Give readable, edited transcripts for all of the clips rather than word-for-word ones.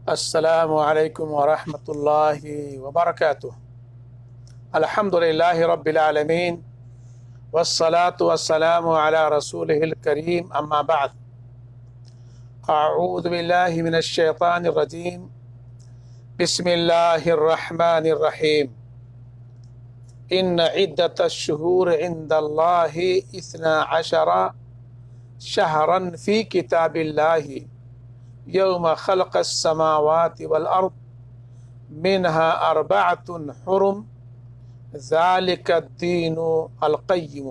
السلام علیکم ورحمۃ اللہ وبرکاتہ۔ الحمد للہ رب العالمین والصلاة والسلام علی رسولہ الکریم، اما بعد، اعوذ باللہ من الشیطان الرجیم، بسم اللہ الرحمن الرحیم۔ ان عدۃ الشہور عند اللہ 12 شہرا فی کتاب اللہ یوم خلق السماوات والارض منها 4 حرم ذالک الدین القیم۔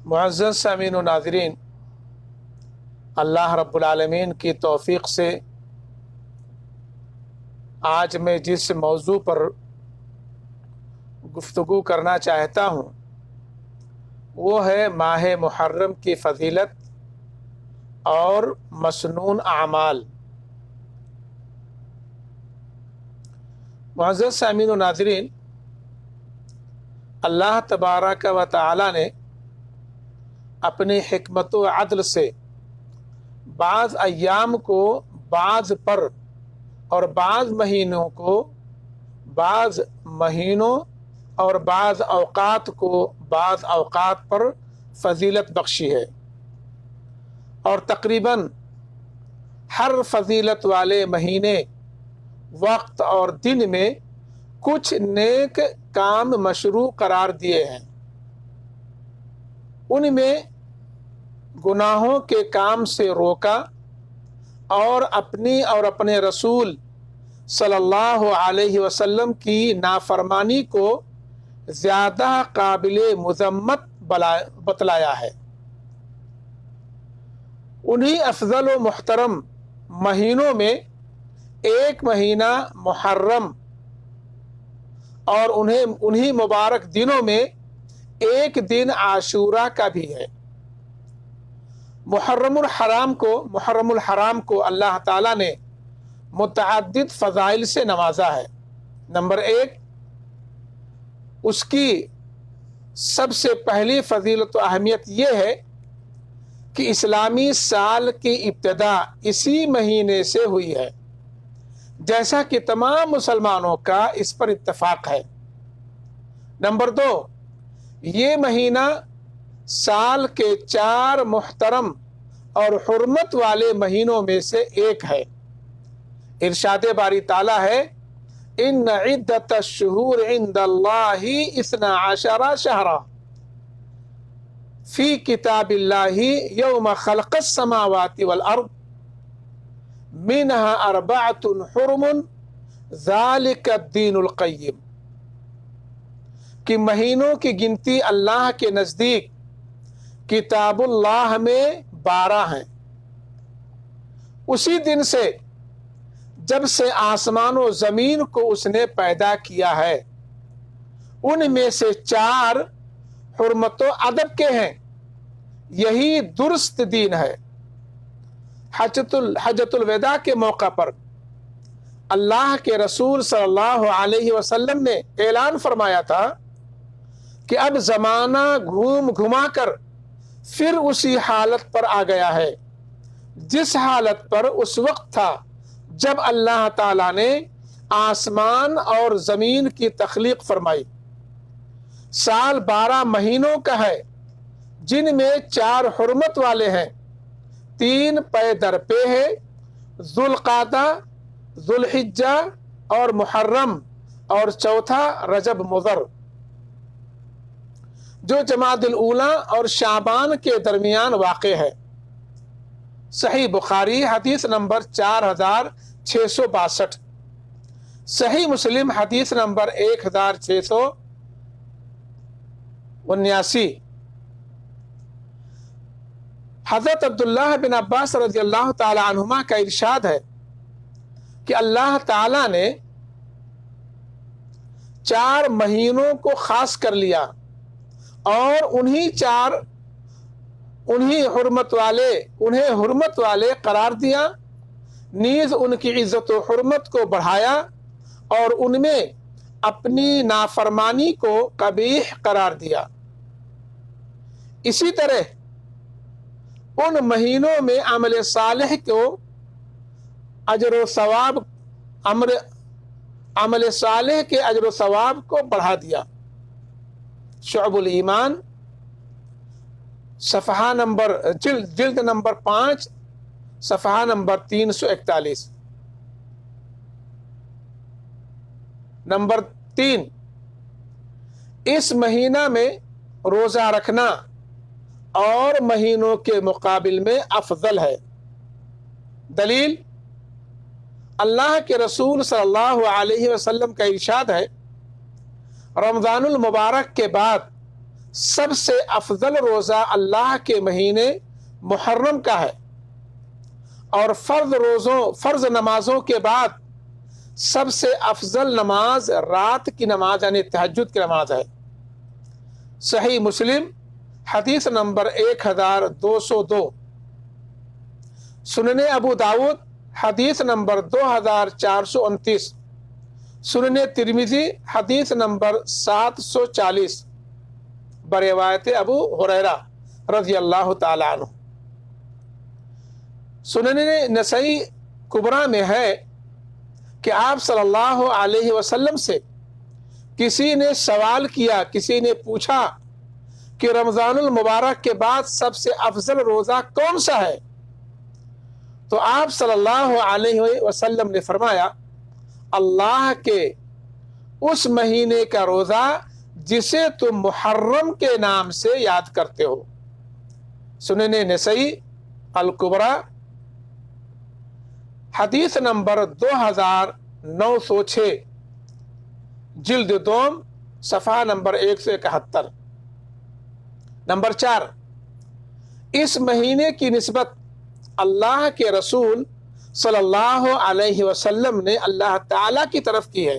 معزز سامعین و ناظرین، اللہ رب العالمین کی توفیق سے آج میں جس موضوع پر گفتگو کرنا چاہتا ہوں وہ ہے ماہ محرم کی فضیلت اور مسنون اعمال۔ معزز سامعین و ناظرین، اللہ تبارک و تعالی نے اپنی حکمت و عدل سے بعض ایام کو بعض پر اور بعض مہینوں کو بعض مہینوں اور بعض اوقات کو بعض اوقات پر فضیلت بخشی ہے، اور تقریباً ہر فضیلت والے مہینے، وقت اور دن میں کچھ نیک کام مشروع قرار دیے ہیں۔ ان میں گناہوں کے کام سے روکا اور اپنی اور اپنے رسول صلی اللہ علیہ وسلم کی نافرمانی کو زیادہ قابل مذمت بتلایا ہے۔ انہی افضل و محترم مہینوں میں ایک مہینہ محرم اور انہی مبارک دنوں میں ایک دن عاشورہ کا بھی ہے۔ محرم الحرام کو اللہ تعالیٰ نے متعدد فضائل سے نوازا ہے۔ نمبر 1، اس کی سب سے پہلی فضیلت و اہمیت یہ ہے کہ اسلامی سال کی ابتدا اسی مہینے سے ہوئی ہے، جیسا کہ تمام مسلمانوں کا اس پر اتفاق ہے۔ نمبر 2، یہ مہینہ سال کے 4 محترم اور حرمت والے مہینوں میں سے ایک ہے۔ ارشاد باری تعالیٰ ہے، ان عدۃ الشہور عند اللہ 12 شہرا فی کتاب اللہ یوم خلق السماوات والارض منها 4 حرم ذالک الدین القیم، کہ مہینوں کی گنتی اللہ کے نزدیک کتاب اللہ میں 12 ہیں، اسی دن سے جب سے آسمان و زمین کو اس نے پیدا کیا ہے۔ ان میں سے 4 حرمت و ادب کے ہیں، یہی درست دین ہے۔ حجۃ الوداع کے موقع پر اللہ کے رسول صلی اللہ علیہ وسلم نے اعلان فرمایا تھا کہ اب زمانہ گھوم گھما کر پھر اسی حالت پر آ گیا ہے جس حالت پر اس وقت تھا جب اللہ تعالیٰ نے آسمان اور زمین کی تخلیق فرمائی۔ سال 12 مہینوں کا ہے، جن میں 4 حرمت والے ہیں، 3 پے در پے ہے، ذوالقعدہ، ذوالحجہ اور محرم، اور چوتھا رجب مضر، جو جمادی الاولیٰ اور شعبان کے درمیان واقع ہے۔ صحیح بخاری حدیث نمبر 4662، صحیح مسلم حدیث نمبر 1679۔ حضرت عبداللہ بن عباس رضی اللہ تعالی عنہما کا ارشاد ہے کہ اللہ تعالی نے 4 مہینوں کو خاص کر لیا اور انہیں حرمت والے قرار دیا، نیز ان کی عزت و حرمت کو بڑھایا اور ان میں اپنی نافرمانی کو قبیح قرار دیا۔ اسی طرح ان مہینوں میں عمل صالح کو اجر و ثواب عمل صالح کے اجر و ثواب کو بڑھا دیا۔ شعب الایمان صفحہ نمبر جلد نمبر 5 صفحہ نمبر 341۔ نمبر 3، اس مہینہ میں روزہ رکھنا اور مہینوں کے مقابل میں افضل ہے۔ دلیل، اللہ کے رسول صلی اللہ علیہ وسلم کا ارشاد ہے، رمضان المبارک کے بعد سب سے افضل روزہ اللہ کے مہینے محرم کا ہے، اور فرض نمازوں کے بعد سب سے افضل نماز رات کی نماز یعنی تہجد کی نماز ہے۔ صحیح مسلم حدیث نمبر 1202، سنن ابو داود حدیث نمبر 2429، سنن ترمذی حدیث نمبر 740 بروایت ابو ہریرہ رضی اللہ تعالی عنہ۔ سنن نسائی کبریٰ میں ہے کہ آپ صلی اللہ علیہ وسلم سے کسی نے سوال کیا، کسی نے پوچھا کہ رمضان المبارک کے بعد سب سے افضل روزہ کون سا ہے؟ تو آپ صلی اللہ علیہ وسلم نے فرمایا، اللہ کے اس مہینے کا روزہ جسے تم محرم کے نام سے یاد کرتے ہو۔ سنن نسائی الکبریٰ حدیث نمبر 2906، جلد 2 صفحہ نمبر 171۔ نمبر 4، اس مہینے کی نسبت اللہ کے رسول صلی اللہ علیہ وسلم نے اللہ تعالیٰ کی طرف کی ہے،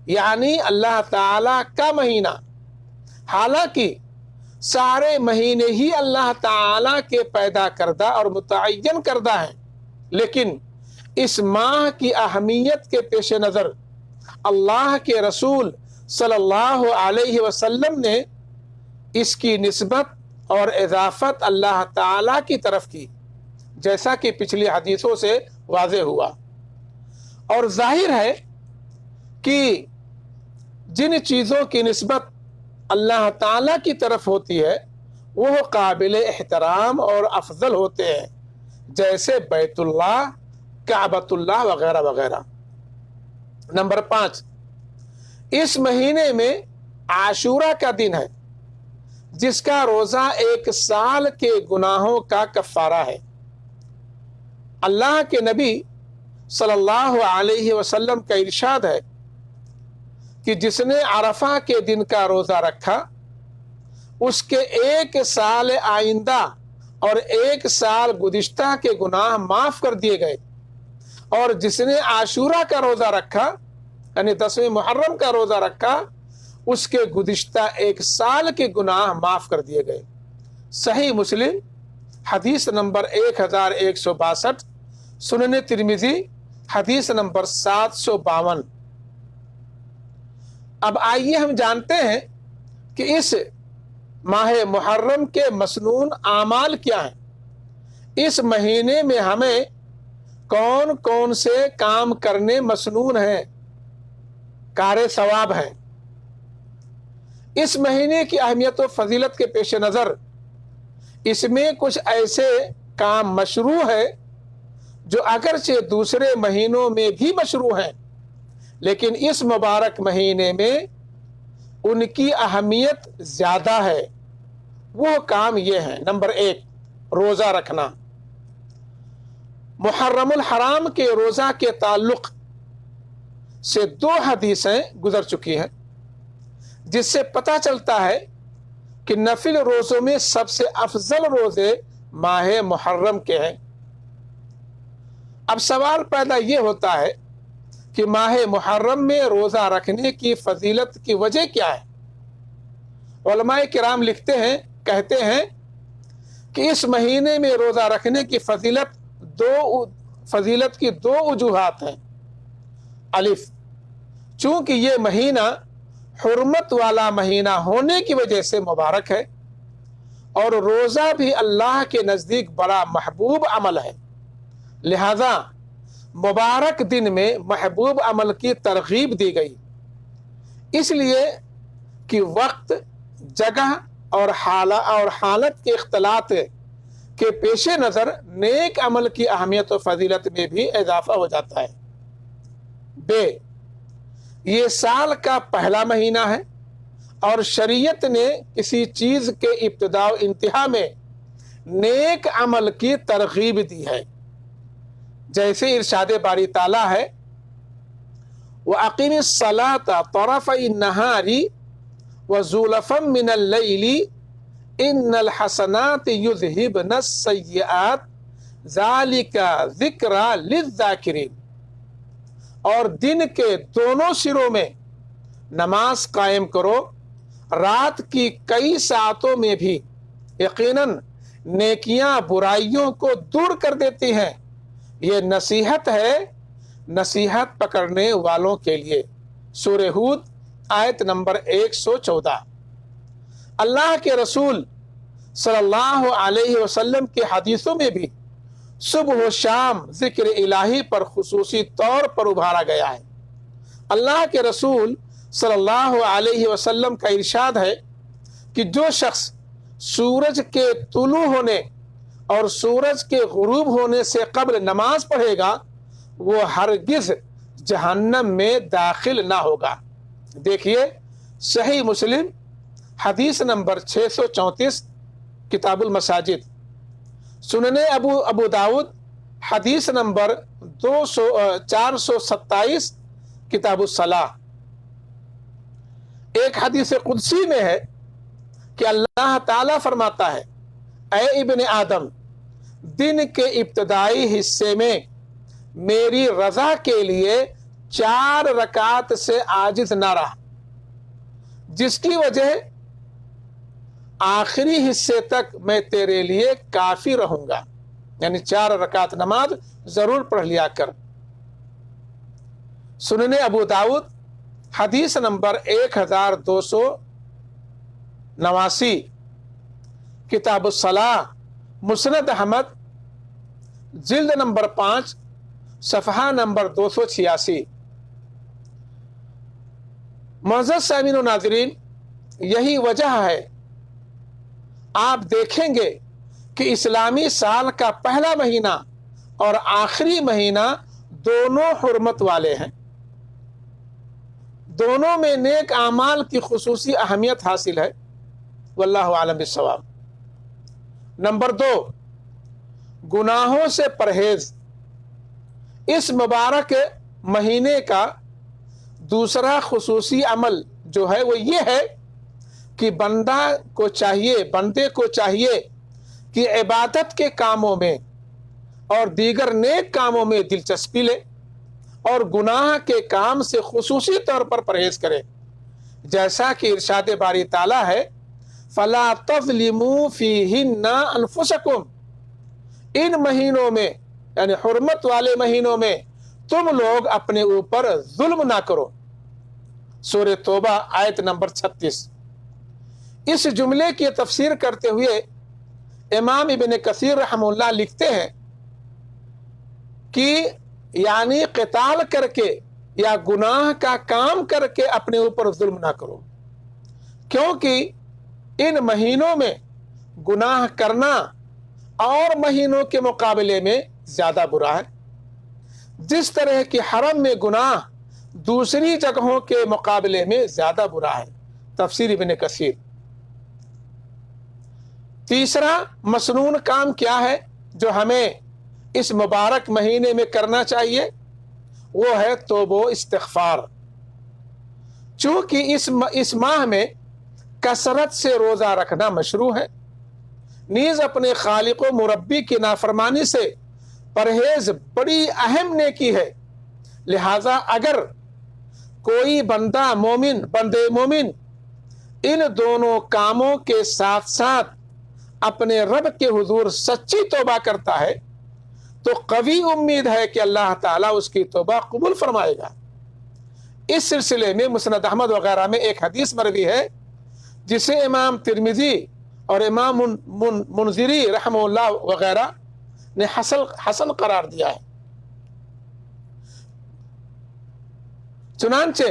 یعنی اللہ تعالیٰ کا مہینہ۔ حالانکہ سارے مہینے ہی اللہ تعالیٰ کے پیدا کردہ اور متعین کردہ ہیں، لیکن اس ماہ کی اہمیت کے پیش نظر اللہ کے رسول صلی اللہ علیہ وسلم نے اس کی نسبت اور اضافت اللہ تعالیٰ کی طرف کی، جیسا کہ پچھلی حدیثوں سے واضح ہوا۔ اور ظاہر ہے کہ جن چیزوں کی نسبت اللہ تعالیٰ کی طرف ہوتی ہے وہ قابل احترام اور افضل ہوتے ہیں، جیسے بیت اللہ، کعبۃ اللہ وغیرہ وغیرہ۔ نمبر 5، اس مہینے میں عاشورہ کا دن ہے، جس کا روزہ 1 سال کے گناہوں کا کفارہ ہے۔ اللہ کے نبی صلی اللہ علیہ وسلم کا ارشاد ہے کہ جس نے عرفہ کے دن کا روزہ رکھا اس کے 1 سال آئندہ اور 1 سال گزشتہ کے گناہ معاف کر دیے گئے، اور جس نے عاشورہ کا روزہ رکھا یعنی 10ویں محرم کا روزہ رکھا اس کے گزشتہ 1 سال کے گناہ معاف کر دیے گئے۔ صحیح مسلم حدیث نمبر 1162، سنن ترمذی حدیث نمبر 752۔ اب آئیے ہم جانتے ہیں کہ اس ماہ محرم کے مسنون اعمال کیا ہیں۔ اس مہینے میں ہمیں کون کون سے کام کرنے مسنون ہیں، کار ثواب ہیں۔ اس مہینے کی اہمیت و فضیلت کے پیش نظر اس میں کچھ ایسے کام مشروع ہے جو اگرچہ دوسرے مہینوں میں بھی مشروع ہیں، لیکن اس مبارک مہینے میں ان کی اہمیت زیادہ ہے۔ وہ کام یہ ہیں، نمبر 1، روزہ رکھنا۔ محرم الحرام کے روزہ کے تعلق سے 2 حدیثیں گزر چکی ہیں، جس سے پتہ چلتا ہے کہ نفل روزوں میں سب سے افضل روزے ماہ محرم کے ہیں۔ اب سوال پیدا یہ ہوتا ہے کہ ماہ محرم میں روزہ رکھنے کی فضیلت کی وجہ کیا ہے؟ علماء کرام لکھتے ہیں، کہتے ہیں کہ اس مہینے میں روزہ رکھنے کی فضیلت کی 2 وجوہات ہیں۔ الف، چونکہ یہ مہینہ حرمت والا مہینہ ہونے کی وجہ سے مبارک ہے، اور روزہ بھی اللہ کے نزدیک بڑا محبوب عمل ہے، لہذا مبارک دن میں محبوب عمل کی ترغیب دی گئی، اس لیے کہ وقت، جگہ اور حالت کے اختلاط کے پیش نظر نیک عمل کی اہمیت و فضیلت میں بھی اضافہ ہو جاتا ہے۔ بے، یہ سال کا پہلا مہینہ ہے اور شریعت نے کسی چیز کے ابتدا و انتہا میں نیک عمل کی ترغیب دی ہے، جیسے ارشاد باری تعالیٰ ہے وَأَقِمِ الصَّلَاةَ طَرَفَيِ النَّهَارِ وَزُلَفًا مِّنَ اللَّيْلِ إِنَّ الْحَسَنَاتِ يُذْهِبْنَ السَّيِّئَاتِ ذَلِكَ ذِكْرَى لِلذَّاكِرِينَ، اور دن کے دونوں سروں میں نماز قائم کرو، رات کی کئی ساعتوں میں بھی یقیناً نیکیاں برائیوں کو دور کر دیتی ہیں، یہ نصیحت ہے نصیحت پکڑنے والوں کے لیے۔ سورہ ہود آیت نمبر 114۔ اللہ کے رسول صلی اللہ علیہ وسلم کی حدیثوں میں بھی صبح و شام ذکر الہی پر خصوصی طور پر ابھارا گیا ہے۔ اللہ کے رسول صلی اللہ علیہ وسلم کا ارشاد ہے کہ جو شخص سورج کے طلوع ہونے اور سورج کے غروب ہونے سے قبل نماز پڑھے گا وہ ہرگز جہنم میں داخل نہ ہوگا۔ دیکھیے صحیح مسلم حدیث نمبر 634 کتاب المساجد، سنن ابو داود حدیث نمبر 427 کتاب الصلاح۔ ایک حدیث قدسی میں ہے کہ اللہ تعالیٰ فرماتا ہے اے ابن آدم، دن کے ابتدائی حصے میں میری رضا کے لیے 4 رکعت سے عاجز نہ رہا، جس کی وجہ آخری حصے تک میں تیرے لیے کافی رہوں گا، یعنی 4 رکعت نماز ضرور پڑھ لیا کر۔ سنن ابو داود حدیث نمبر 1289 کتاب الصلاح، مسند احمد جلد نمبر 5 صفحہ نمبر 286۔ معزز سامعین و ناظرین، یہی وجہ ہے آپ دیکھیں گے کہ اسلامی سال کا پہلا مہینہ اور آخری مہینہ دونوں حرمت والے ہیں، دونوں میں نیک اعمال کی خصوصی اہمیت حاصل ہے، واللہ اعلم بالصواب۔ نمبر 2، گناہوں سے پرہیز۔ اس مبارک مہینے کا دوسرا خصوصی عمل جو ہے وہ یہ ہے کہ بندے کو چاہیے کہ عبادت کے کاموں میں اور دیگر نیک کاموں میں دلچسپی لے اور گناہ کے کام سے خصوصی طور پر پرہیز کرے، جیسا کہ ارشاد باری تعالیٰ ہے فَلَا تَظْلِمُوا فِيهِنَّ أَنفُسَكُمْ، ان مہینوں میں یعنی حرمت والے مہینوں میں تم لوگ اپنے اوپر ظلم نہ کرو۔ سورہ توبہ آیت نمبر 36۔ اس جملے کی تفسیر کرتے ہوئے امام ابن کثیر رحمہ اللہ لکھتے ہیں کہ یعنی قتال کر کے یا گناہ کا کام کر کے اپنے اوپر ظلم نہ کرو، کیونکہ ان مہینوں میں گناہ کرنا اور مہینوں کے مقابلے میں زیادہ برا ہے، جس طرح کہ حرم میں گناہ دوسری جگہوں کے مقابلے میں زیادہ برا ہے۔ تفسیر ابن کثیر۔ تیسرا مسنون کام کیا ہے جو ہمیں اس مبارک مہینے میں کرنا چاہیے، وہ ہے توبہ و استغفار۔ چونکہ اس ماہ میں کثرت سے روزہ رکھنا مشروع ہے، نیز اپنے خالق و مربی کی نافرمانی سے پرہیز بڑی اہم نیکی ہے، لہذا اگر کوئی بندے مومن ان دونوں کاموں کے ساتھ ساتھ اپنے رب کے حضور سچی توبہ کرتا ہے تو قوی امید ہے کہ اللہ تعالیٰ اس کی توبہ قبول فرمائے گا۔ اس سلسلے میں مسند احمد وغیرہ میں ایک حدیث مروی ہے جسے امام ترمذی اور امام منذری رحمہ وغیرہ نے حسن قرار دیا ہے۔ چنانچہ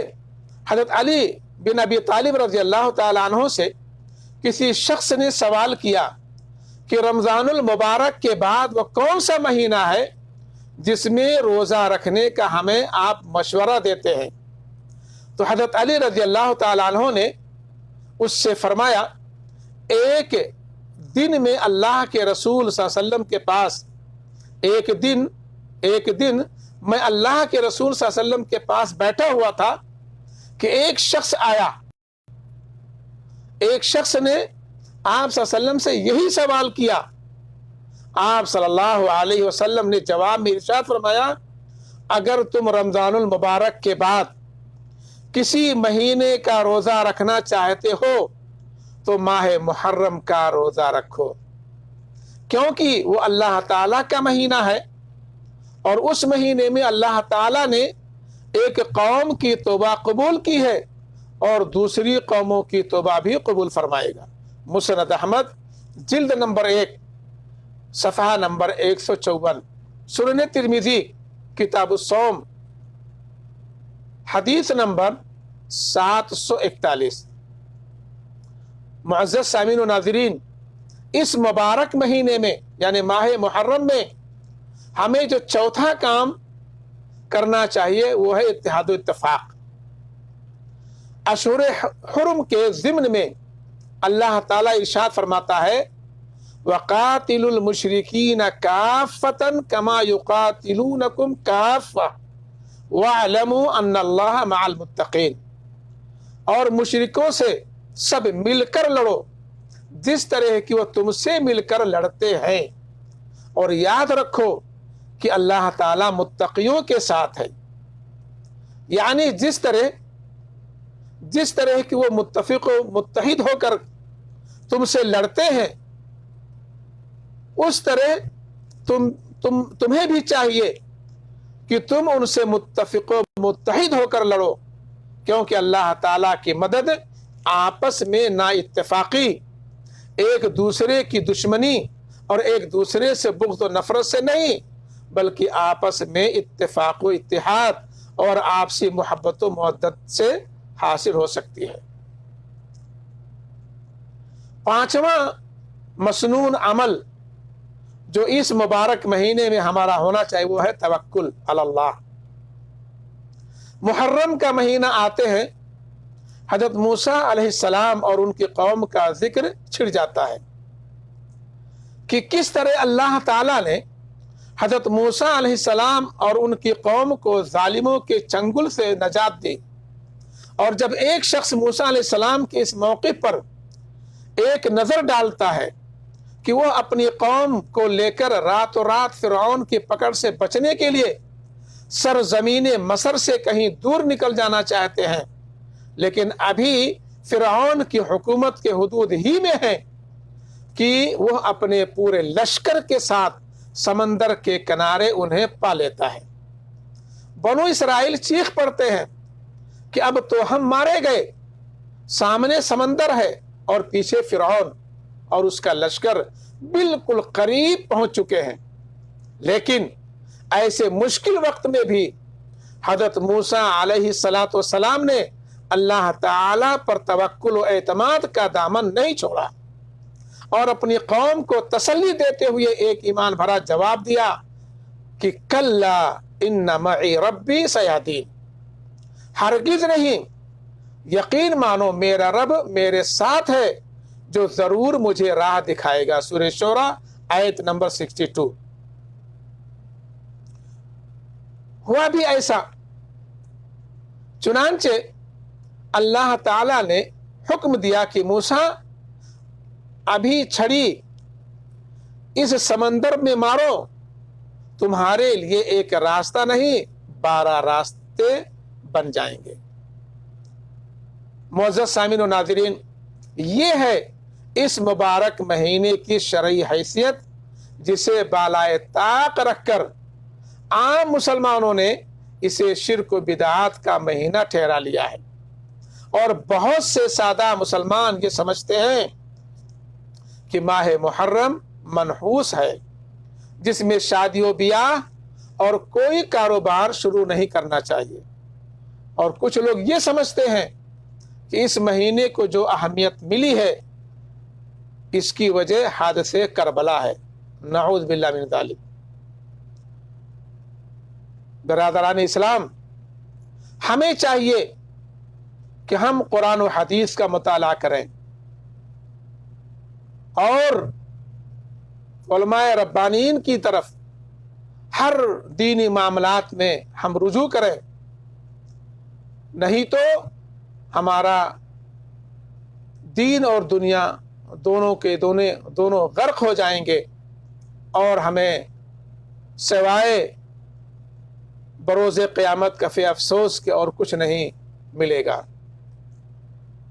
حضرت علی بن ابی طالب رضی اللہ تعالی عنہ سے کسی شخص نے سوال کیا کہ رمضان المبارک کے بعد وہ کون سا مہینہ ہے جس میں روزہ رکھنے کا ہمیں آپ مشورہ دیتے ہیں؟ تو حضرت علی رضی اللہ تعالی عنہ نے اس سے فرمایا، ایک دن میں اللہ کے رسول صلی اللہ علیہ وسلم کے پاس ایک دن میں اللہ کے رسول صلی اللہ علیہ وسلم کے پاس بیٹھا ہوا تھا کہ ایک شخص آیا، ایک شخص نے آپ صلی اللہ علیہ وسلم سے یہی سوال کیا۔ آپ صلی اللہ علیہ وسلم نے جواب میں ارشاد فرمایا، اگر تم رمضان المبارک کے بعد کسی مہینے کا روزہ رکھنا چاہتے ہو تو ماہ محرم کا روزہ رکھو، کیونکہ وہ اللہ تعالیٰ کا مہینہ ہے، اور اس مہینے میں اللہ تعالیٰ نے ایک قوم کی توبہ قبول کی ہے اور دوسری قوموں کی توبہ بھی قبول فرمائے گا۔ مسند احمد جلد نمبر 1 صفحہ نمبر 154، سنن ترمذی کتاب الصوم حدیث نمبر 741۔ معزز سامعین و ناظرین، اس مبارک مہینے میں یعنی ماہ محرم میں ہمیں جو چوتھا کام کرنا چاہیے وہ ہے اتحاد و اتفاق۔ اشہر حرم کے ضمن میں اللہ تعالیٰ ارشاد فرماتا ہے، وَقَاتِلُوا الْمُشْرِكِينَ كَافَّةً كَمَا يُقَاتِلُونَكُمْ كَافَّةً وَاعْلَمُوا أَنَّ اللَّهَ مَعَ الْمُتَّقِينَ، اور مشرکوں سے سب مل کر لڑو جس طرح کہ وہ تم سے مل کر لڑتے ہیں، اور یاد رکھو کہ اللہ تعالیٰ متقیوں کے ساتھ ہے۔ یعنی جس طرح کہ وہ متفق و متحد ہو کر تم سے لڑتے ہیں، اس طرح تمہیں بھی چاہیے کہ تم ان سے متفق و متحد ہو کر لڑو، کیونکہ اللہ تعالیٰ کی مدد آپس میں نا اتفاقی، ایک دوسرے کی دشمنی اور ایک دوسرے سے بغض و نفرت سے نہیں، بلکہ آپس میں اتفاق و اتحاد اور آپسی محبت و مودت سے حاصل ہو سکتی ہے۔ پانچواں مسنون عمل جو اس مبارک مہینے میں ہمارا ہونا چاہیے وہ ہے توکل علی اللہ۔ محرم کا مہینہ آتے ہیں حضرت موسیٰ علیہ السلام اور ان کی قوم کا ذکر چھڑ جاتا ہے کہ کس طرح اللہ تعالیٰ نے حضرت موسیٰ علیہ السلام اور ان کی قوم کو ظالموں کے چنگل سے نجات دی، اور جب ایک شخص موسیٰ علیہ السلام کے اس موقع پر ایک نظر ڈالتا ہے کہ وہ اپنی قوم کو لے کر راتوں رات فرعون کی پکڑ سے بچنے کے لیے سرزمین مصر سے کہیں دور نکل جانا چاہتے ہیں، لیکن ابھی فرعون کی حکومت کے حدود ہی میں ہے کہ وہ اپنے پورے لشکر کے ساتھ سمندر کے کنارے انہیں پا لیتا ہے۔ بنو اسرائیل چیخ پڑتے ہیں کہ اب تو ہم مارے گئے، سامنے سمندر ہے اور پیچھے فرعون اور اس کا لشکر بالکل قریب پہنچ چکے ہیں۔ لیکن ایسے مشکل وقت میں بھی حضرت موسیٰ علیہ السلام نے اللہ تعالیٰ پر توکل و اعتماد کا دامن نہیں چھوڑا، اور اپنی قوم کو تسلی دیتے ہوئے ایک ایمان بھرا جواب دیا کہ کلا ان معی ربی سیہدین، ہرگز نہیں، یقین مانو میرا رب میرے ساتھ ہے جو ضرور مجھے راہ دکھائے گا۔ سورہ شورى آیت نمبر 62۔ ہوا بھی ایسا، چنانچہ اللہ تعالی نے حکم دیا کہ موسیٰ ابھی چھڑی اس سمندر میں مارو، تمہارے لیے ایک راستہ نہیں 12 راستے بن جائیں گے۔ معزز سامعین و ناظرین، یہ ہے اس مبارک مہینے کی شرعی حیثیت جسے بالائے طاق رکھ کر عام مسلمانوں نے اسے شرک و بدعات کا مہینہ ٹھہرا لیا ہے، اور بہت سے سادہ مسلمان یہ سمجھتے ہیں کہ ماہ محرم منحوس ہے، جس میں شادی و بیاہ اور کوئی کاروبار شروع نہیں کرنا چاہیے۔ اور کچھ لوگ یہ سمجھتے ہیں کہ اس مہینے کو جو اہمیت ملی ہے اس کی وجہ حادثے کربلا ہے، نعوذ باللہ من ذالک۔ برادران اسلام، ہمیں چاہیے کہ ہم قرآن و حدیث کا مطالعہ کریں اور علماء ربانیین کی طرف ہر دینی معاملات میں ہم رجوع کریں، نہیں تو ہمارا دین اور دنیا دونوں کے دونوں غرق ہو جائیں گے اور ہمیں سوائے بروز قیامت کفِ افسوس کے اور کچھ نہیں ملے گا۔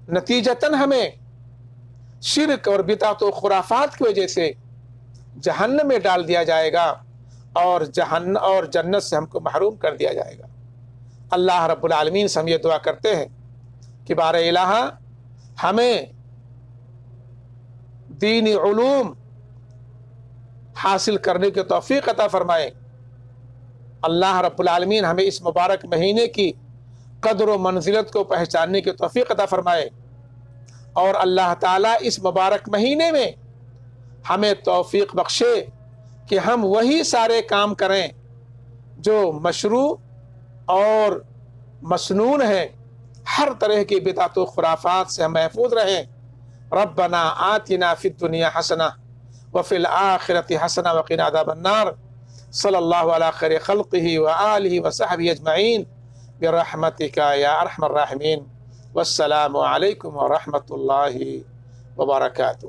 نتیجتاً ہمیں شرک اور بدعت و خرافات کی وجہ سے جہنم میں ڈال دیا جائے گا اور جنت سے ہم کو محروم کر دیا جائے گا۔ اللہ رب العالمین سے ہم یہ دعا کرتے ہیں کہ بار الہ ہمیں دینی علوم حاصل کرنے کی توفیق عطا فرمائے۔ اللہ رب العالمین ہمیں اس مبارک مہینے کی قدر و منزلت کو پہچاننے کی توفیق عطا فرمائے، اور اللہ تعالیٰ اس مبارک مہینے میں ہمیں توفیق بخشے کہ ہم وہی سارے کام کریں جو مشروع اور مسنون ہیں، ہر طرح کی بدعت و خرافات سے ہم محفوظ رہیں۔ ربنا آتنا فی الدنیا حسنہ وفی الآخرۃ حسنہ وقنا عذاب النار۔ صلی اللہ علی خیر خلقہ وآلہ وصحبہ اجمعین برحمتک یا ارحم الراحمین۔ والسلام علیکم ورحمۃ اللہ وبرکاتہ۔